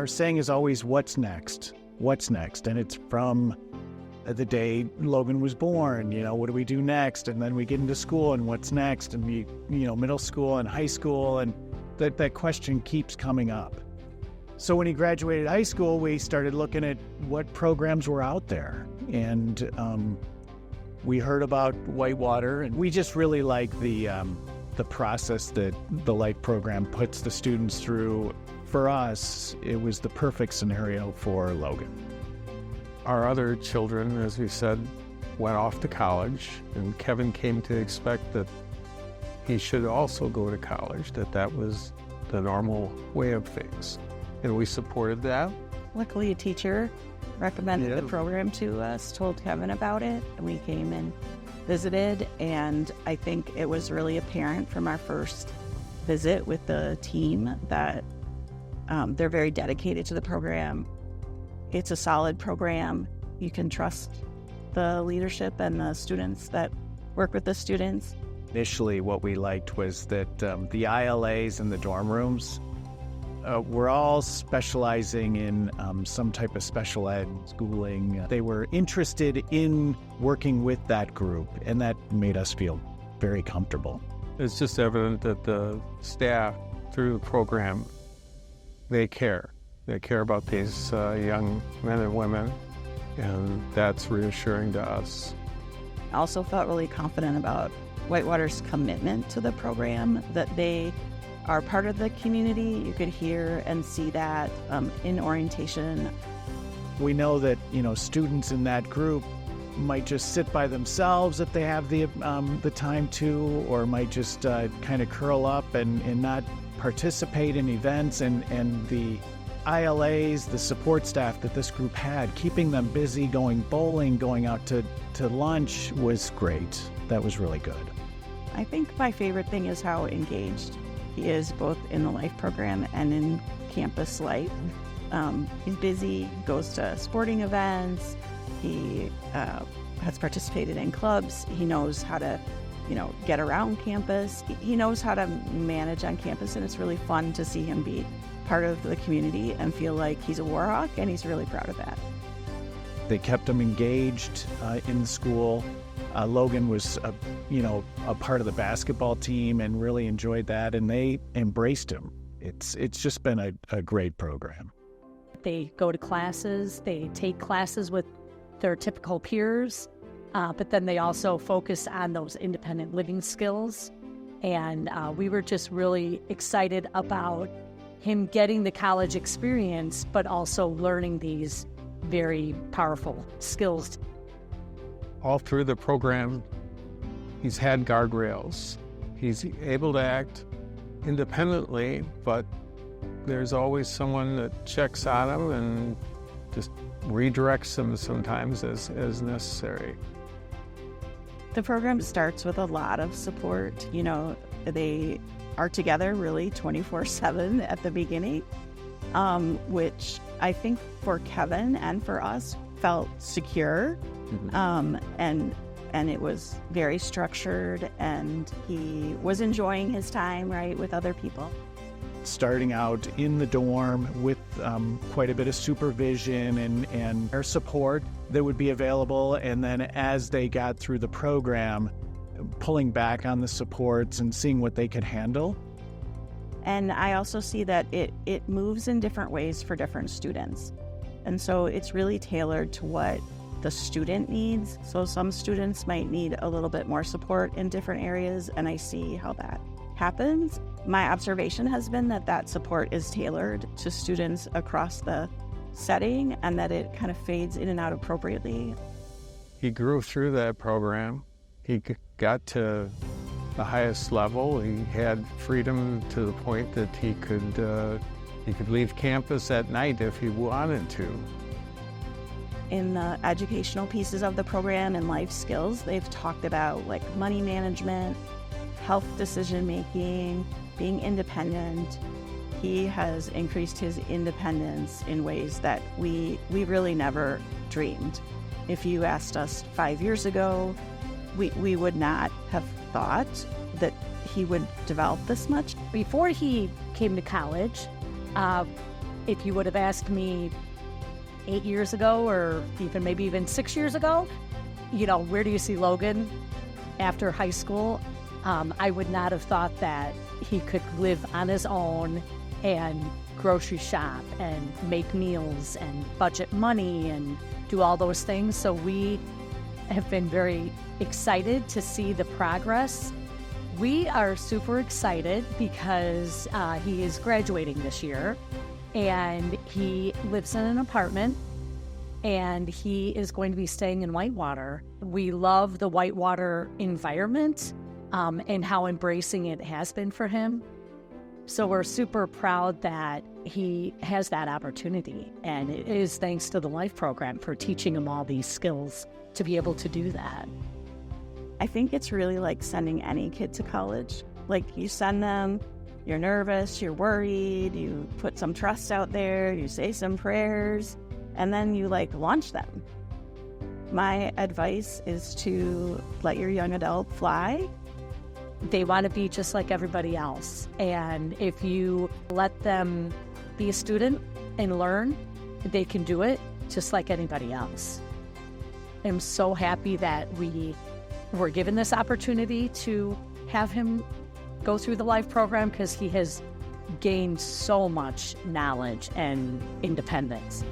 our saying is always, what's next? What's next? And it's from the day Logan was born, what do we do next? And then we get into school, and what's next? And middle school and high school, and that question keeps coming up. So when he graduated high school, we started looking at what programs were out there. And we heard about Whitewater, and we just really like the process that the Life program puts the students through. For us, it was the perfect scenario for Logan. Our other children, as we said, went off to college, and Kevin came to expect that he should also go to college, that was the normal way of things. And we supported that. Luckily, a teacher recommended the program to us, told Kevin about it, and we came and visited, and I think it was really apparent from our first visit with the team that they're very dedicated to the program. It's a solid program. You can trust the leadership and the students that work with the students. Initially, what we liked was that the ILAs in the dorm rooms were all specializing in some type of special ed schooling. They were interested in working with that group, and that made us feel very comfortable. It's just evident that the staff through the program, they care. They care about these young men and women, and that's reassuring to us. I also felt really confident about Whitewater's commitment to the program, that they are part of the community. You could hear and see that in orientation. We know that, students in that group might just sit by themselves if they have the time to, or might just kind of curl up and not participate in events, and the ILAs, the support staff that this group had, keeping them busy, going bowling, going out to lunch was great. That was really good. I think my favorite thing is how engaged he is, both in the Life program and in campus life. He's busy, goes to sporting events, he has participated in clubs, he knows how to get around campus, he knows how to manage on campus, and it's really fun to see him be part of the community and feel like he's a Warhawk, and he's really proud of that. They kept him engaged in school. Logan was, a part of the basketball team and really enjoyed that, and they embraced him. It's just been a great program. They go to classes, they take classes with their typical peers, but then they also focus on those independent living skills. And we were just really excited about him getting the college experience, but also learning these very powerful skills. All through the program, he's had guardrails. He's able to act independently, but there's always someone that checks on him and just redirects him sometimes as necessary. The program starts with a lot of support. They are together really 24/7 at the beginning, which I think for Kevin and for us felt secure. And it was very structured, and he was enjoying his time, right, with other people. Starting out in the dorm with quite a bit of supervision and their support that would be available, and then as they got through the program, pulling back on the supports and seeing what they could handle. And I also see that it moves in different ways for different students. And so it's really tailored to what the student needs. So some students might need a little bit more support in different areas, and I see how that happens. My observation has been that support is tailored to students across the setting, and that it kind of fades in and out appropriately. He grew through that program. He got to the highest level. He had freedom to the point that he could leave campus at night if he wanted to. In the educational pieces of the program and life skills, they've talked about like money management, health decision-making, being independent. He has increased his independence in ways that we really never dreamed. If you asked us 5 years ago, we would not have thought that he would develop this much. Before he came to college, if you would have asked me 8 years ago, or maybe even 6 years ago, where do you see Logan after high school? I would not have thought that he could live on his own and grocery shop and make meals and budget money and do all those things. So we have been very excited to see the progress. We are super excited because he is graduating this year, and he lives in an apartment, and he is going to be staying in Whitewater. We love the Whitewater environment and how embracing it has been for him. So we're super proud that he has that opportunity, and it is thanks to the Life program for teaching him all these skills to be able to do that. I think it's really like sending any kid to college. Like, you send them, you're nervous, you're worried, you put some trust out there, you say some prayers, and then you launch them. My advice is to let your young adult fly. They want to be just like everybody else. And if you let them be a student and learn, they can do it just like anybody else. I'm so happy that we were given this opportunity to have him go through the Life program, because he has gained so much knowledge and independence.